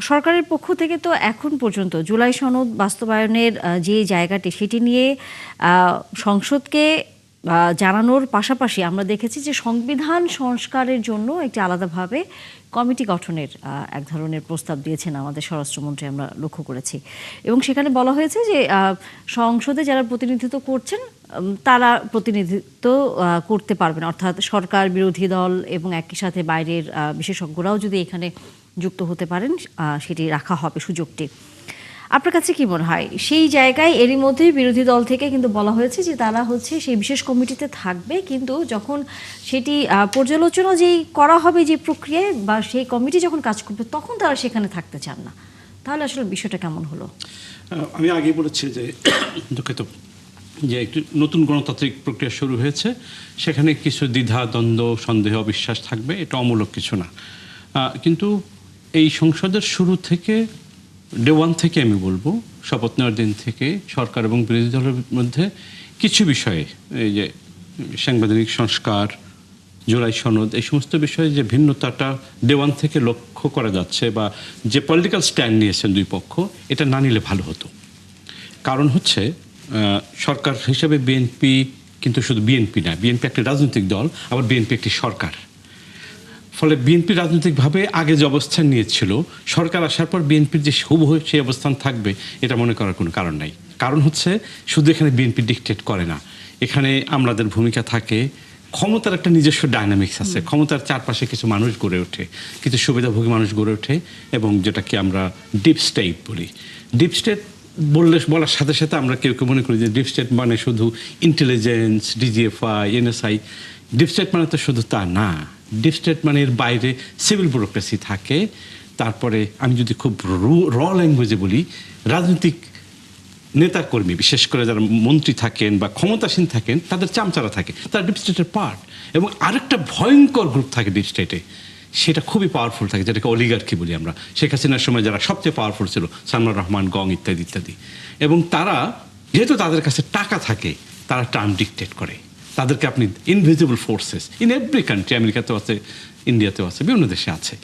সরকারের পক্ষ থেকে তো এখন পর্যন্ত জুলাই সনদ বাস্তবায়নের যে জায়গাটি সেটি নিয়ে সংসদকে জানানোর পাশাপাশি আমরা দেখেছি যে সংবিধান সংস্কারের জন্য একটি আলাদাভাবে কমিটি গঠনের এক ধরনের প্রস্তাব দিয়েছেন আমাদের স্বরাষ্ট্রমন্ত্রী, আমরা লক্ষ্য করেছি। এবং সেখানে বলা হয়েছে যে সংসদে যারা প্রতিনিধিত্ব করছেন তারা প্রতিনিধিত্ব করতে পারবেন, অর্থাৎ সরকার, বিরোধী দল এবং একই সাথে বাইরের বিশেষজ্ঞরাও যদি এখানে যুক্ত হতে পারেন সেটি রাখা হবে সুযোগটি। আপনার কাছে কি মনে হয় সেই জায়গায় এরই মধ্যে বিরোধী দল থেকে কিন্তু বলা হয়েছে যে তারা সেই বিশেষ কমিটিতে থাকবে, কিন্তু যখন সেটি পর্যালোচনা যেই করা হবে যে প্রক্রিয়ায় বা সেই কমিটি যখন কাজ করবে তখন তারা সেখানে থাকতে চান না, তাহলে আসলে বিষয়টা কেমন হলো? আমি আগে বলেছি যে দুঃখিত যে একটি নতুন গণতান্ত্রিক প্রক্রিয়া শুরু হয়েছে, সেখানে কিছু দ্বিধা, দ্বন্দ্ব, সন্দেহ, অবিশ্বাস থাকবে, এটা অমূলক কিছু না। কিন্তু এই সংসদের শুরু থেকে, ডে ওয়ান থেকে আমি বলবো, শপথ নেওয়ার দিন থেকে সরকার এবং বিরোধী দলের মধ্যে কিছু বিষয়ে, এই যে সাংবিধানিক সংস্কার, জুলাই সনদ, এই সমস্ত বিষয়ে যে ভিন্নতাটা ডে ওয়ান থেকে লক্ষ্য করা যাচ্ছে বা যে পলিটিক্যাল স্ট্যান্ড নিয়েছেন দুই পক্ষ, এটা না নিলে ভালো হতো। কারণ হচ্ছে সরকার হিসেবে বিএনপি কিন্তু শুধু বিএনপি না, বিএনপি একটি রাজনৈতিক দল, আবার বিএনপি একটি সরকার। ফলে বিএনপি রাজনৈতিকভাবে আগে যে অবস্থান নিয়েছিল, সরকার আসার পর বিএনপির যে হুবহু সেই অবস্থান থাকবে এটা মনে করার কোনো কারণ নাই। কারণ হচ্ছে শুধু এখানে বিএনপি ডিকটেট করে না, এখানে আমাদের ভূমিকা থাকে, ক্ষমতার একটা নিজস্ব ডায়নামিক্স আছে, ক্ষমতার চারপাশে কিছু মানুষ গড়ে ওঠে, কিছু সুবিধাভোগী মানুষ গড়ে ওঠে, এবং যেটাকে আমরা ডিপ স্টেট বলি। ডিপ স্টেট বলার সাথে সাথে আমরা কেউ কেউ মনে করি যে ডিপ স্টেট মানে শুধু intelligence, DGFI, NSI. Deep state মানে তো শুধু তা না। ডিপ স্টেট মানে এর বাইরে সিভিল ব্যুরোক্রেসি থাকে। তারপরে আমি যদি খুব র ল্যাঙ্গুয়েজে বলি, রাজনৈতিক নেতাকর্মী, বিশেষ করে যারা মন্ত্রী থাকেন বা ক্ষমতাসীন থাকেন, তাদের চামচারা থাকে, তারা ডিপ স্টেটের পার্ট। এবং আরেকটা ভয়ঙ্কর গ্রুপ থাকে ডিপ স্টেটে, সেটা খুবই পাওয়ারফুল থাকে, যেটাকে অলিগার্কি বলি আমরা। শেখ হাসিনার সময় যারা সবচেয়ে পাওয়ারফুল ছিল, সালমান রহমান, গং ইত্যাদি ইত্যাদি। এবং তারা যেহেতু তাদের কাছে টাকা থাকে, তারা টার্ম ডিকটেট করে। তাদেরকে আপনি invisible forces in every country, আমেরিকাতেও আছে, ইন্ডিয়াতেও আছে, বিভিন্ন দেশে আছে।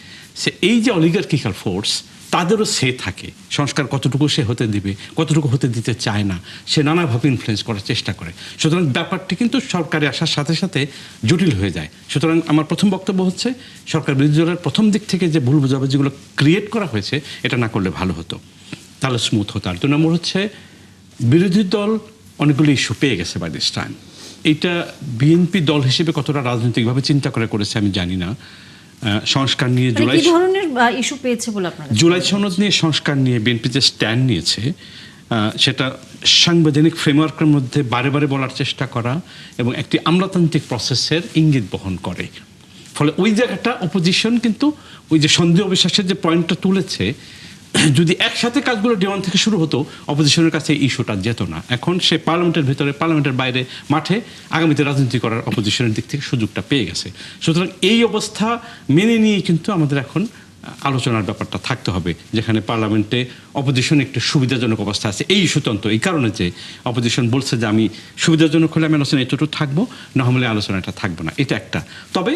সে এই যে অলিগার্কিক্যাল ফোর্স, তাদেরও সে থাকে। সংস্কার কতটুকু সে হতে দিবে, কতটুকু হতে দিতে চায় না, সে নানাভাবে ইনফ্লুয়েন্স করার চেষ্টা করে। সুতরাং ব্যাপারটি কিন্তু সরকারে আসার সাথে সাথে জটিল হয়ে যায়। সুতরাং আমার প্রথম বক্তব্য হচ্ছে, সরকার বিরোধী দলের প্রথম দিক থেকে যে ভুল বোঝাবুঝিগুলো ক্রিয়েট করা হয়েছে, এটা না করলে ভালো হতো, তাহলে স্মুথ হতো। আর 2 নম্বর হচ্ছে, বিরোধী দল অনেকগুলো ইস্যু পেয়ে গেছে বাই দিস টাইম। এইটা বিএনপি দল হিসেবে কতটা রাজনৈতিকভাবে চিন্তা করেছে আমি জানি না। সংস্কার নিয়ে জুলাই ইস্যু পেয়েছে বলে আপনারা, জুলাই সনদ নিয়ে, সংস্কার নিয়ে বিএনপি যে স্ট্যান্ড নিয়েছে, সেটা সাংবিধানিক ফ্রেমওয়ার্কের মধ্যে বারে বারে বলার চেষ্টা করা এবং একটি আমলাতান্ত্রিক প্রসেসের ইঙ্গিত বহন করে। ফলে ওই জায়গাটা অপোজিশন কিন্তু ওই যে সন্দেহ অবিশ্বাসের যে পয়েন্টটা তুলেছে, যদি একসাথে কাজগুলো ডে ওয়ান থেকে শুরু হতো, অপোজিশনের কাছে ইস্যুটা যেত না। এখন সে পার্লামেন্টের ভেতরে, পার্লামেন্টের বাইরে, মাঠে আগামীতে রাজনীতি করার অপোজিশনের দিক থেকে সুযোগটা পেয়ে গেছে। সুতরাং এই অবস্থা মেনে নিয়ে কিন্তু আমাদের এখন আলোচনার ব্যাপারটা থাকতে হবে, যেখানে পার্লামেন্টে অপোজিশন একটু সুবিধাজনক অবস্থা আছে এই ইস্যুতন্ত্র, এই কারণে যে অপোজিশন বলছে যে আমি সুবিধাজনক হলে আমি আলোচনা এতটুকু থাকবো, না হলে আলোচনাটা থাকবো না। এটা একটা। তবে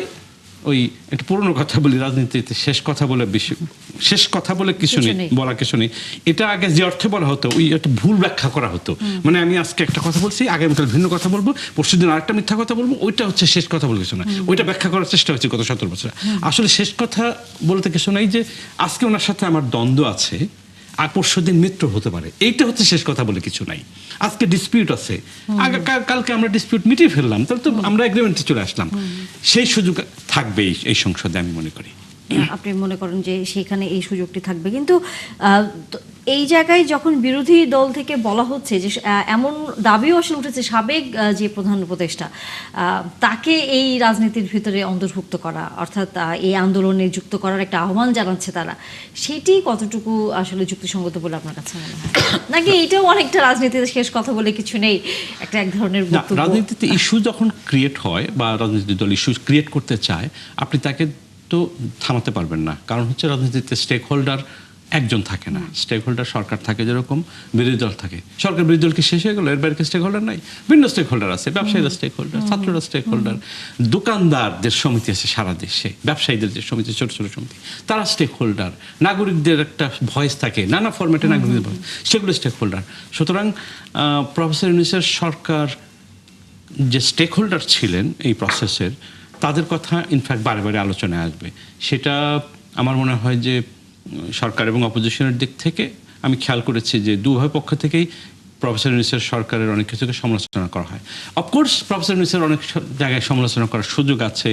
ওই একটা পুরনো কথা বলি, রাজনীতিতে শেষ কথা বলে কিছু নেই, বলা কিছু নেই। এটা আগে যে অর্থে বলা হতো, ওই একটা ভুল ব্যাখ্যা করা হতো। মানে আমি আজকে একটা কথা বলছি, আগামীকাল ভিন্ন কথা বলবো, পরশুদিন আরেকটা মিথ্যা কথা বলবো, ওইটা হচ্ছে শেষ কথা বলে কিছু না। ওইটা ব্যাখ্যা করার চেষ্টা হচ্ছে গত 17 বছর। আসলে শেষ কথা বলতে কিছু নাই, যে আজকে ওনার সাথে আমার দ্বন্দ্ব আছে, আর পরশুদিন মিত্র হতে পারে, এইটা হচ্ছে শেষ কথা বলে কিছু নাই। আজকে ডিসপিউট আছে, কালকে আমরা ডিসপিউট মিটিয়ে ফেললাম, তাহলে তো আমরা এগ্রিমেন্টে চলে আসলাম। সেই সুযোগ থাকবে এই সংসদে, আমি মনে করি। আপনি মনে করেন যে সেখানে এই সুযোগটি থাকবে, কিন্তু এই জায়গায় যখন বিরোধী দল থেকে বলা হচ্ছে যে এমন দাবিও আসলে উঠেছে, সাবেক যে প্রধান উপদেষ্টা তাকে এই রাজনীতির ভিতরে অন্তর্ভুক্ত করা, অর্থাৎ এই আন্দোলনে যুক্ত করার একটা আহ্বান জানাচ্ছে তারা, সেটি কতটুকু আসলে যুক্তিসঙ্গত বলে আপনার কাছে মনে হয়? নাকি এটাও অনেকটা রাজনীতিতে শেষ কথা বলে কিছু নেই, একটা এক ধরনের রাজনীতিতে ইস্যু যখন ক্রিয়েট হয় বা রাজনৈতিক দল ইস্যু ক্রিয়েট করতে চায়, আপনি তাকে তো থামাতে পারবেন না। কারণ হচ্ছে রাজনীতিতে স্টেক হোল্ডার একজন থাকে না। স্টেক হোল্ডার সরকার থাকে যেরকম, বিরোধী দল থাকে। সরকার বিরোধী দল কি শেষ হয়ে গেল? এর বাইরে স্টেক হোল্ডার নাই? ভিন্ন স্টেক হোল্ডার আছে। ব্যবসায়ীরা স্টেক হোল্ডার, ছাত্ররা স্টেক হোল্ডার, দোকানদারদের সমিতি আছে সারা দেশে, ব্যবসায়ীদের যে সমিতি, ছোট ছোট সমিতি, তারা স্টেক হোল্ডার। নাগরিকদের একটা ভয়েস থাকে, নানা ফরম্যাটে নাগরিকদের ভয়েস, সেগুলো স্টেক হোল্ডার। সুতরাং প্রফেসর ইউনূসের সরকার যে স্টেক হোল্ডার ছিলেন এই প্রসেসের, তাদের কথা ইনফ্যাক্ট বারে বারে আলোচনায় আসবে। সেটা আমার মনে হয় যে সরকার এবং অপোজিশনের দিক থেকে আমি খেয়াল করেছি যে দুভাবে পক্ষ থেকেই প্রফেসর ইউনূসের সরকারের অনেক কিছুকে সমালোচনা করা হয়। অফকোর্স প্রফেসর ইউনূসের অনেক জায়গায় সমালোচনা করার সুযোগ আছে।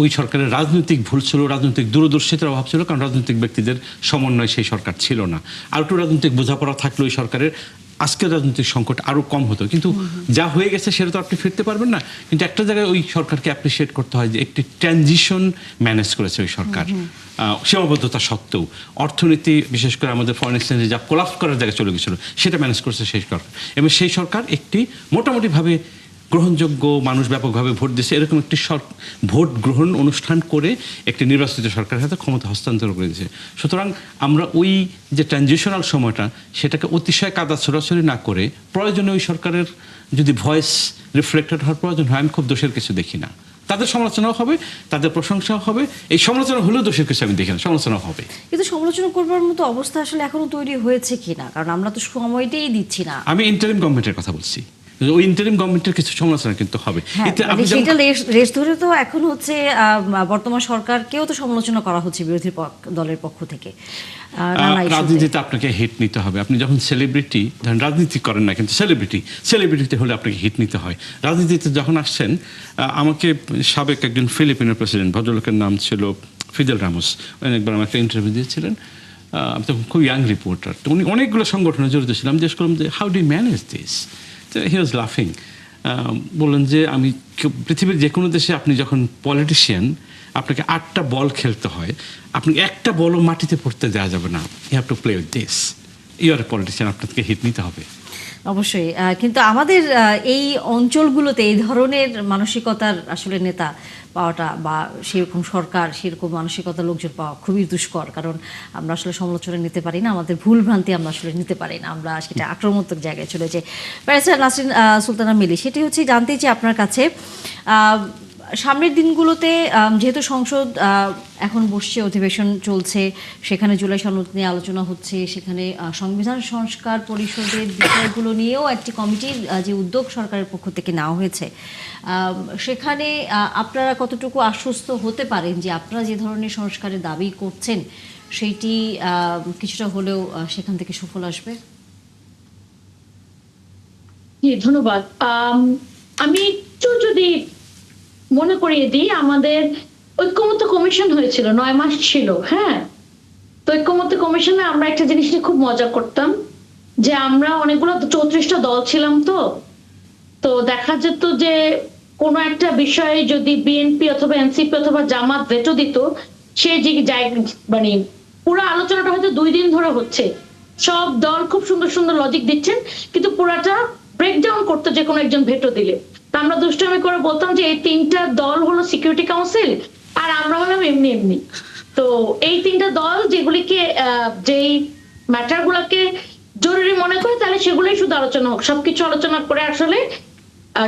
ওই সরকারের রাজনৈতিক ভুল ছিল, রাজনৈতিক দূরদর্শিতার অভাব ছিল, কারণ রাজনৈতিক ব্যক্তিদের সমন্বয় সেই সরকার ছিল না। আর একটু রাজনৈতিক বোঝাপড়া থাকলে ওই সরকারের আজকের রাজনৈতিক সংকট আরও কম হতো। কিন্তু যা হয়ে গেছে সেটা তো আপনি ফিরতে পারবেন না। কিন্তু একটা জায়গায় ওই সরকারকে অ্যাপ্রিসিয়েট করতে হয় যে একটি ট্রানজিশন ম্যানেজ করেছে ওই সরকার, সীমাবদ্ধতা সত্ত্বেও। অর্থনীতি, বিশেষ করে আমাদের ফরেন এক্সচেঞ্জে যা কোলাপস করার জায়গায় চলে গেছিলো, সেটা ম্যানেজ করেছে সেই সরকার। এবং সেই সরকার একটি মোটামুটিভাবে গ্রহণযোগ্য, মানুষ ব্যাপকভাবে ভোট দিয়েছে এরকম একটি ভোট গ্রহণ অনুষ্ঠান করে একটি নির্বাচিত সরকারের হাতে ক্ষমতা হস্তান্তর করে দিয়েছে। সুতরাং আমরা ওই যে ট্রানজিশনাল সময়টা, সেটাকে অতিশয় কাদা ছোড়াছড়ি না করে প্রয়োজনে ওই সরকারের যদি ভয়েস রিফ্লেক্টেড হওয়ার প্রয়োজন হয়, আমি খুব দোষের কিছু দেখি না। তাদের সমালোচনাও হবে, তাদের প্রশংসাও হবে। এই সমালোচনা হলেও দোষের কিছু আমি দেখি না, সমালোচনাও হবে। কিন্তু সমালোচনা করবার মতো অবস্থা আসলে এখনো তৈরি হয়েছে কিনা, কারণ আমরা তো সময়টাই দিচ্ছি না। আমি ইন্টারিম গভর্নমেন্টের কথা বলছি, ওই ইন্টারিম গভর্নমেন্টের কিছু সমালোচনা কিন্তু হবে। সেটা রেস ধরে তো এখন হচ্ছে বর্তমান সরকারকেও তো সমালোচনা করা হচ্ছে বিরোধী দলের পক্ষ থেকে। রাজনীতিতে আপনাকে হিট নিতে হবে। আপনি যখন সেলিব্রিটি, ধরেন রাজনীতি করেন না কিন্তু সেলিব্রিটিতে হলে আপনাকে হিট নিতে হয়। রাজনীতিতে যখন আসছেন, আমাকে সাবেক একজন ফিলিপিনো প্রেসিডেন্ট, ভদ্রলোকের নাম ছিল ফিদেল রামোস, একবার আমার একটা ইন্টারভিউ দিয়েছিলেন। আমি তখন খুব ইয়াং রিপোর্টার, তো উনি অনেকগুলো সংগঠনে জড়িত ছিলাম। জিজ্ঞেস করলাম যে হাউ ডু ম্যানেজ দিস? হি ওয়াজ লাফিং। বললেন যে আমি পৃথিবীর যে কোনো দেশে আপনি যখন পলিটিশিয়ান, আপনাকে 8টা বল খেলতে হয়, আপনি একটা বলও মাটিতে পড়তে দেওয়া যাবে না। You have to play with this. You are a politician, আপনাকে হিট নিতে হবে। অবশ্যই। কিন্তু আমাদের এই অঞ্চলগুলোতে এই ধরনের মানসিকতার আসলে নেতা পাওয়াটা বা সেরকম সরকার, সেরকম মানসিকতার লোকজন পাওয়া খুবই দুষ্কর। কারণ আমরা আসলে সমালোচনা নিতে পারি না, আমাদের ভুল ভ্রান্তি আমরা আসলে নিতে পারি না, আমরা সেটা আক্রমণাত্মক জায়গায় চলে যাই। ব্যারিস্টার নাসরিন সুলতানা মিলি, সেটি হচ্ছে জানতে চাই আপনার কাছে, সামনের দিনগুলোতে যেহেতু সংসদ এখন বসছে, অধিবেশন চলছে, সেখানে জুলাই সনদ নিয়ে আলোচনা হচ্ছে, সেখানে সংবিধান সংস্কার পরিষদের বিষয়গুলো নিয়েও একটি কমিটির যে উদ্যোগ সরকারের পক্ষ থেকে নেওয়া হয়েছে, সেখানে আপনারা কতটুকু আশ্বস্ত হতে পারেন যে আপনারা যে ধরনের সংস্কারের দাবি করছেন সেইটি কিছুটা হলেও সেখান থেকে সুফল আসবে? ধন্যবাদ। আমি একটু যদি মনে করিয়ে দিই, আমাদের ঐক্যমত্য কমিশন হয়েছিল, 9 মাস ছিল। হ্যাঁ, তো ঐক্যমত্য কমিশনে আমরা একটা জিনিস নিয়ে খুব মজা করতাম, যে আমরা অনেকগুলো 34টা দল ছিলাম, তো দেখা যেত যে কোনো একটা বিষয়ে যদি বিএনপি অথবা এনসিপি অথবা জামাত ভেটো দিত, সে যে মানে পুরো আলোচনাটা হয়তো 2 দিন ধরে হচ্ছে, সব দল খুব সুন্দর সুন্দর লজিক দিচ্ছেন, কিন্তু পুরাটা ব্রেকডাউন করতো যে কোনো একজন ভেটো দিলে। আমরা দুষ্টামি করে বলতাম যে এই 3টা দল হলো সিকিউরিটি কাউন্সিল, আর আমরা হলাম এমনি এমনি। তো এই 3টা দল যেগুলিকে যেই ম্যাটার গুলাকে জরুরি মনে করে, তাহলে সেগুলোই শুধু আলোচনা হোক, সবকিছু আলোচনা করে আসলে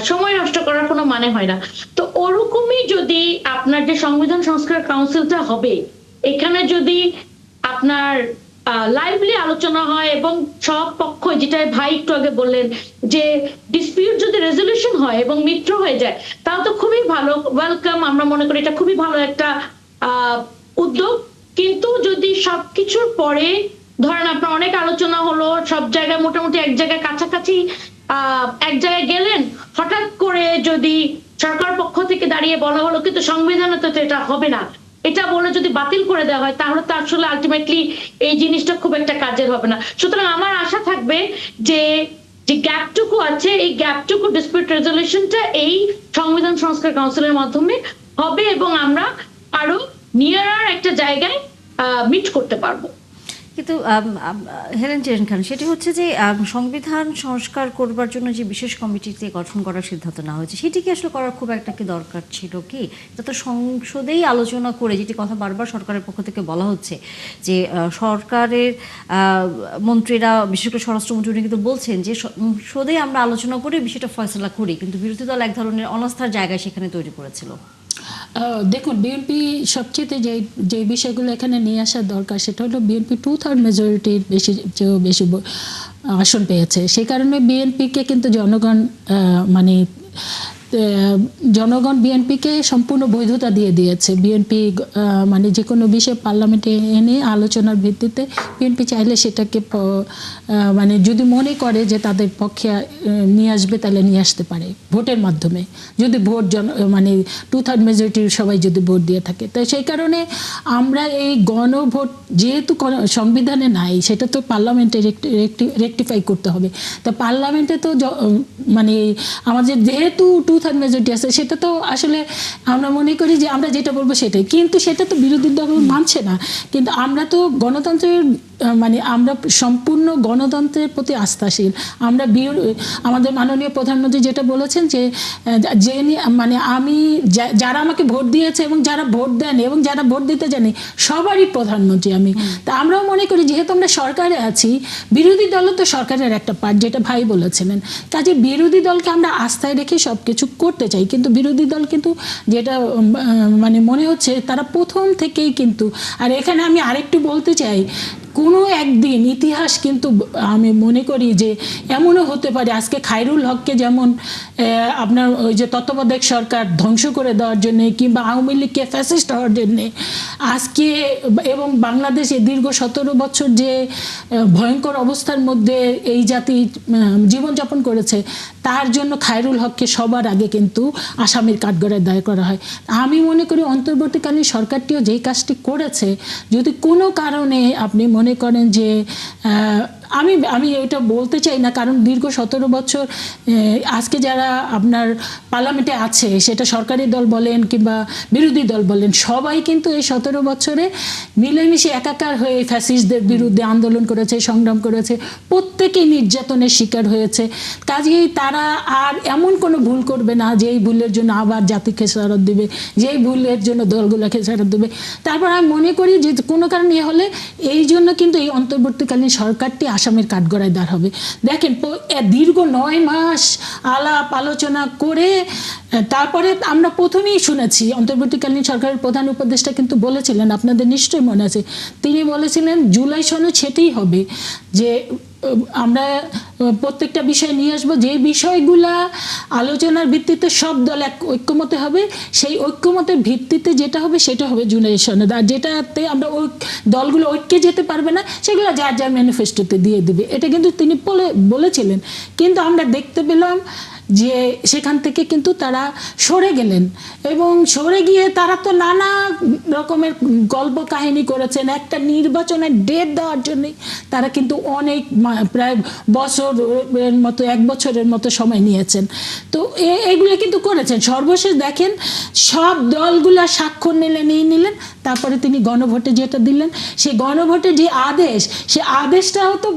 সময় নষ্ট করার কোনো মানে হয় না। তো ওরকমই যদি আপনার যে সংবিধান সংস্কার কাউন্সিলটা হবে, এখানে যদি আপনার লাইভলি আলোচনা হয় এবং সব পক্ষ, যেটা ভাই একটু আগে বললেন যে ডিসপিউট যদি রেজলিউশন হয় এবং মিত্র হয়ে যায়, তাহলে তো খুবই ভালো, ওয়েলকাম। আমরা মনে করি এটা খুবই ভালো একটা উদ্যোগ। কিন্তু যদি সবকিছুর পরে ধরেন আপনার অনেক আলোচনা হলো, সব জায়গায় মোটামুটি এক জায়গায় কাছাকাছি এক জায়গায় গেলেন, হঠাৎ করে যদি সরকার পক্ষ থেকে দাঁড়িয়ে বলা হলো কিন্তু সংবিধানে তো এটা হবে না, এটা বলে যদি বাতিল করে দেওয়া হয়, তাহলে তো আসলে আলটিমেটলি এই জিনিসটা খুব একটা কাজের হবে না। সুতরাং আমার আশা থাকবে যে যে গ্যাপটুকু আছে, এই গ্যাপটুকু ডিসপিউট রেজলিউশনটা এই সংবিধান সংস্কার কাউন্সিলের মাধ্যমে হবে এবং আমরা আরো নিয়ারার একটা জায়গায় মিট করতে পারবো। কিন্তু হেলেন জেরিন খান, সেটি হচ্ছে যে সংবিধান সংস্কার করবার জন্য যে বিশেষ কমিটিতে গঠন করার সিদ্ধান্ত নেওয়া হয়েছে, সেটি কি আসলে করার খুব একটা কি দরকার ছিল কি? এটা তো সংসদেই আলোচনা করে, যেটি কথা বারবার সরকারের পক্ষ থেকে বলা হচ্ছে যে সরকারের মন্ত্রীরা, বিশেষ করে স্বরাষ্ট্রমন্ত্রী উনি কিন্তু বলছেন যে সংসদেই আমরা আলোচনা করে বিষয়টা ফয়সলা করি, কিন্তু বিরোধী দল এক ধরনের অনাস্থার জায়গায় সেখানে তৈরি করেছিল। দেখুন, বিএনপি সবচেয়ে যে বিষয়গুলো এখানে নিয়ে আসার দরকার, সেটা হলো বিএনপি 2/3 মেজরিটির বেশি আসন পেয়েছে। সেই কারণে বিএনপিকে কিন্তু জনগণ বিএনপিকে সম্পূর্ণ বৈধতা দিয়ে দিয়েছে। বিএনপি মানে যে কোনো বিষয় পার্লামেন্টে এনে আলোচনার ভিত্তিতে বিএনপি চাইলে সেটাকে মানে যদি মনে করে যে তাদের পক্ষে নিয়ে আসবে, তাহলে নিয়ে আসতে পারে ভোটের মাধ্যমে, যদি ভোট মানে 2/3 মেজরিটির সবাই যদি ভোট দিয়ে থাকে। তো সেই কারণে আমরা এই গণভোট যেহেতু সংবিধানে নাই, সেটা তো পার্লামেন্টে রেকটিফাই করতে হবে। তা পার্লামেন্টে তো মানে আমাদের যেহেতু 2/3 মেজরিটি আছে, সেটা তো আসলে আমরা মনে করি যে আমরা যেটা বলবো সেটাই, কিন্তু সেটা তো বিরোধী দল মানছে না। কিন্তু আমরা তো গণতন্ত্রের মানে আমরা সম্পূর্ণ গণতন্ত্রের প্রতি আস্থাশীল। আমরা আমাদের মাননীয় প্রধানমন্ত্রী যেটা বলেছেন যে মানে আমি যারা আমাকে ভোট দিয়েছে এবং যারা ভোট দেয়নি এবং যারা ভোট দিতে জানি, সবারই প্রধানমন্ত্রী আমি। তা আমরাও মনে করি যেহেতু আমরা সরকারে আছি, বিরোধী দলও তো সরকারের একটা পার্ট, যেটা ভাই বলেছিলেন। কাজে বিরোধী দলকে আমরা আস্থায় রেখে সব কিছু করতে চাই, কিন্তু বিরোধী দল কিন্তু যেটা মানে মনে হচ্ছে তারা প্রথম থেকেই কিন্তু, আর এখানে আমি আরেকটু বলতে চাই, কোনো একদিন ইতিহাস কিন্তু আমি মনে করি যে এমনও হতে পারে, আজকে খায়রুল হককে যেমন আপনার ওই যে তত্ত্বাবধায়ক সরকার ধ্বংস করে দেওয়ার জন্যে, কিংবা আওয়ামী লীগকে ফ্যাসিস্ট হওয়ার জন্যে আজকে, এবং বাংলাদেশে দীর্ঘ 17 বছর যে ভয়ঙ্কর অবস্থার মধ্যে এই জাতি জীবনযাপন করেছে, তার জন্য খায়রুল হককে সবার আগে কিন্তু আসামির কাঠগড়ায় দায় করা হয়। আমি মনে করি অন্তর্বর্তীকালীন সরকারটিও যেই কাজটি করেছে, যদি কোনো কারণে আপনি মনে করেন যে আমি এটা বলতে চাই না, কারণ দীর্ঘ 17 বছর আজকে যারা আপনার পার্লামেন্টে আছে, সেটা সরকারি দল বলেন কিংবা বিরোধী দল বলেন, সবাই কিন্তু এই 17 বছরে মিলেমিশে একাকার হয়ে ফ্যাসিস্টদের বিরুদ্ধে আন্দোলন করেছে, সংগ্রাম করেছে, প্রত্যেকেই নির্যাতনের শিকার হয়েছে। কাজেই তারা আর এমন কোনো ভুল করবে না যেই ভুলের জন্য আবার জাতিকে ফেরত দেবে, যেই ভুলের জন্য দলগুলোকে ফেরত দেবে। তারপর আমি মনে করি যে কোনো কারণে হলে এই জন্য কিন্তু এই অন্তর্বর্তীকালীন সরকারটি আসামের কাঠগড়ায় দাঁড় হবে। দেখেন, দীর্ঘ 9 মাস আলাপ আলোচনা করে তারপরে আমরা প্রথমেই শুনেছি, অন্তর্বর্তীকালীন সরকারের প্রধান উপদেষ্টা কিন্তু বলেছিলেন, আপনাদের নিশ্চয়ই মনে আছে, তিনি বলেছিলেন জুলাই সনদ সেটাই হবে যে আমরা প্রত্যেকটা বিষয় নিয়ে আসবো, যে বিষয়গুলা আলোচনার ভিত্তিতে সব দল ঐক্যমতে হবে, সেই ঐক্যমতের ভিত্তিতে যেটা হবে সেটা হবে জুলাই সনদ। আর যেটাতে আমরা দলগুলো ঐক্যে যেতে পারবে না, সেগুলো যার যার ম্যানিফেস্টোতে দিয়ে দিবে, এটা কিন্তু তিনি বলেছিলেন। কিন্তু আমরা দেখতে পেলাম যে সেখান থেকে কিন্তু তারা সরে গেলেন, এবং সরে গিয়ে তারা তো নানা রকমের গল্প কাহিনী করেছেন। একটা নির্বাচনের ডেট দেওয়ার জন্য তারা কিন্তু অনেক প্রায় বছরের মতো, 1 বছরের মতো সময় নিয়েছেন। তো এগুলো কিন্তু করেছেন। সর্বশেষ দেখেন, সব দলগুলা স্বাক্ষর নিলেন, তারপরে তিনি গণভোটে যেটা দিলেন, সেই গণভোটে যে আদেশ, সে আদেশটাও তো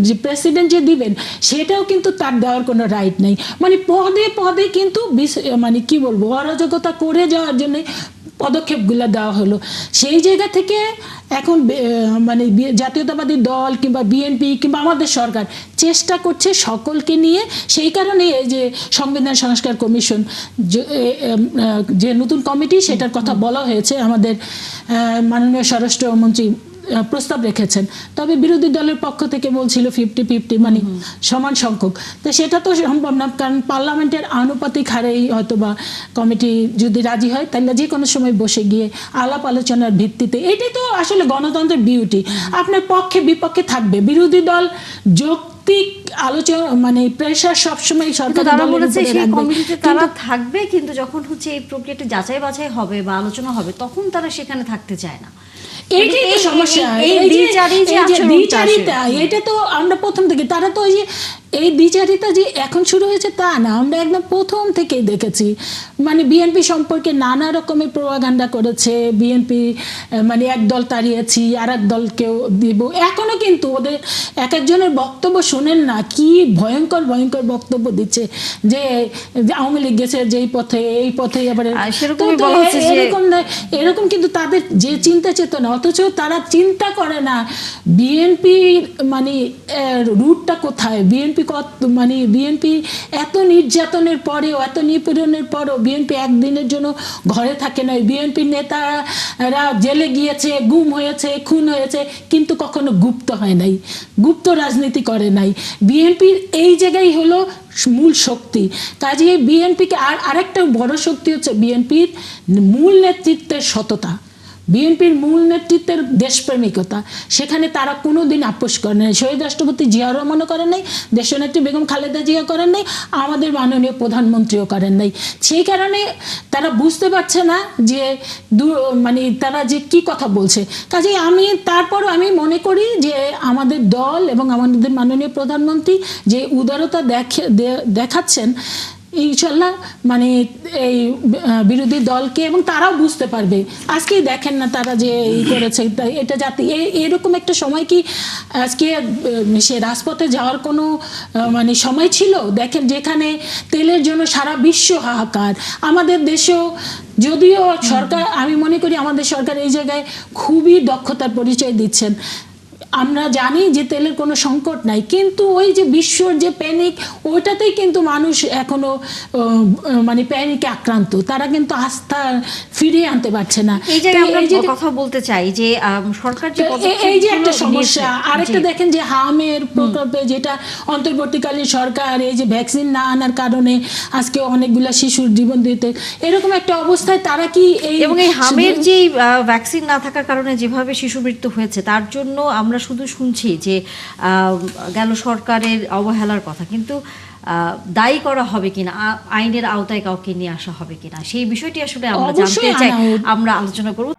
যে প্রেসিডেন্ট যে দিবেন, সেটাও কিন্তু তার দেওয়ার কোনো রাইট নেই। মানে পদে পদে কিন্তু মানে কি বলবো, অরাজকতা করে যাওয়ার জন্য পদক্ষেপগুলো দেওয়া হলো। সেই জায়গা থেকে এখন মানে জাতীয়তাবাদী দল কিংবা বিএনপি কিংবা আমাদের সরকার চেষ্টা করছে সকলকে নিয়ে। সেই কারণে এই যে সংবিধান সংস্কার কমিশন যে নতুন কমিটি, সেটার কথা বলা হয়েছে, আমাদের মাননীয় স্বরাষ্ট্রমন্ত্রী প্রস্তাব রেখেছেন। তবে বিরোধী দলের পক্ষ থেকে বলছিল 50-50, মানে সমান সংখ্যক। তো সেটা তো সম্ভব না, কারণ পার্লামেন্টের আনুপাতিক হারেই হয়তো বা কমিটি যদি রাজি হয়, তাহলে যে কোনো সময় বসে গিয়ে আলাপ আলোচনার ভিত্তিতে, এটাই তো আসলে গণতন্ত্রের বিউটি। আপনার পক্ষে বিপক্ষে থাকবে, বিরোধী দল যৌক্তিক আলোচনা মানে প্রেশার সবসময় সরকার বলেছে সেই কমিটিতে তারা থাকবে, কিন্তু যখন হচ্ছে এই প্রক্রিয়াটা যাচাই বাছাই হবে বা আলোচনা হবে, তখন তারা সেখানে থাকতে চায় না। এইটাই তো সমস্যা, এটা তো আমরা প্রথম থেকে, তারা তো ওই যে এই দ্বিচারিতা যে এখন শুরু হয়েছে তা না, আমরা একদম প্রথম থেকেই দেখেছি। মানে বিএনপি সম্পর্কে নানা রকমের প্রোপাগান্ডা করেছে, বিএনপি মানে এক দল তাড়িয়েছি আর এক দলকেও দিব, এখনো কিন্তু ওদের এক একজনের বক্তব্য শোনেন না, কি ভয়ঙ্কর ভয়ঙ্কর বক্তব্য দিচ্ছে যে আওয়ামী লীগ গেছে যেই পথে এই পথে এবারে সেরকমই বলা হচ্ছে যে এরকম কিন্তু তাদের যে চিন্তা চেতনা, অথচ তারা চিন্তা করে না বিএনপি মানে রুটটা কোথায়, বিএনপি কত মানে বিএনপি এত নির্যাতনের পরেও এত নিপীড়নের পরেও বিএনপি একদিনের জন্য ঘরে থাকে না। বিএনপি নেতারা জেলে গিয়েছে, গুম হয়েছে, খুন হয়েছে, কিন্তু কখনো গুপ্ত হয় নাই, গুপ্ত রাজনীতি করে নাই। বিএনপির এই জায়গায় হলো মূল শক্তি। কাজে বিএনপিকে আরেকটা বড় শক্তি হচ্ছে বিএনপির মূল নেতৃত্বের সততা, বিএনপির মূল নেতৃত্বের দেশপ্রেমিকতা। সেখানে তারা কোনোদিন আপোষ করে নাই। শহীদ রাষ্ট্রপতি জিয়া রহমানও করেন নাই, দেশনেত্রী বেগম খালেদা জিয়া করেন নাই, আমাদের মাননীয় প্রধানমন্ত্রীও করেন নাই। সেই কারণে তারা বুঝতে পারছে না যে মানে তারা যে কি কথা বলছে। কাজেই তারপরও আমি মনে করি যে আমাদের দল এবং আমাদের মাননীয় প্রধানমন্ত্রী যে উদারতা দেখাচ্ছেন, ইনশাল্লাহ মানে এই বিরোধী দলকে, এবং তারাও বুঝতে পারবে। আজকেই দেখেন না তারা যে করেছে, এটা যাতে এরকম একটা সময় কি আজকে সে রাজপথে যাওয়ার কোনো মানে সময় ছিল? দেখেন যেখানে তেলের জন্য সারা বিশ্ব হাহাকার, আমাদের দেশেও যদিও সরকার, আমি মনে করি আমাদের সরকার এই জায়গায় খুবই দক্ষতার পরিচয় দিচ্ছেন। আমরা জানি যে তেলের কোনো সংকট নাই, কিন্তু ওই যে বিশ্বর যে প্যানিক, ওইটাতেই কিন্তু মানুষ এখনো মানে প্যানিকে আক্রান্ত, তারা কিন্তু আস্থা ফিরিয়ে আনতে পারছে না। এই জায়গায় আমরা কথা বলতে চাই যে সরকার যে এই যে একটা সমস্যা। আরেকটা দেখেন যে হামের প্রকল্পে, যেটা অন্তর্বর্তীকালীন সরকার এই যে ভ্যাকসিন না আনার কারণে আজকে অনেকগুলা শিশুর জীবন দিতে, এরকম একটা অবস্থায় তারা কি এবং এই হামের যে ভ্যাকসিন না থাকার কারণে যেভাবে শিশু মৃত্যু হয়েছে, তার জন্য আমরা শুধু শুনছি যে গেল সরকারের অবহেলার কথা, কিন্তু দায়ী করা হবে কিনা, আইনের আওতায় কাউকে নিয়ে আসা হবে কিনা, সেই বিষয়টি আসলে আমরা জানতে চাই, আমরা আলোচনা করব।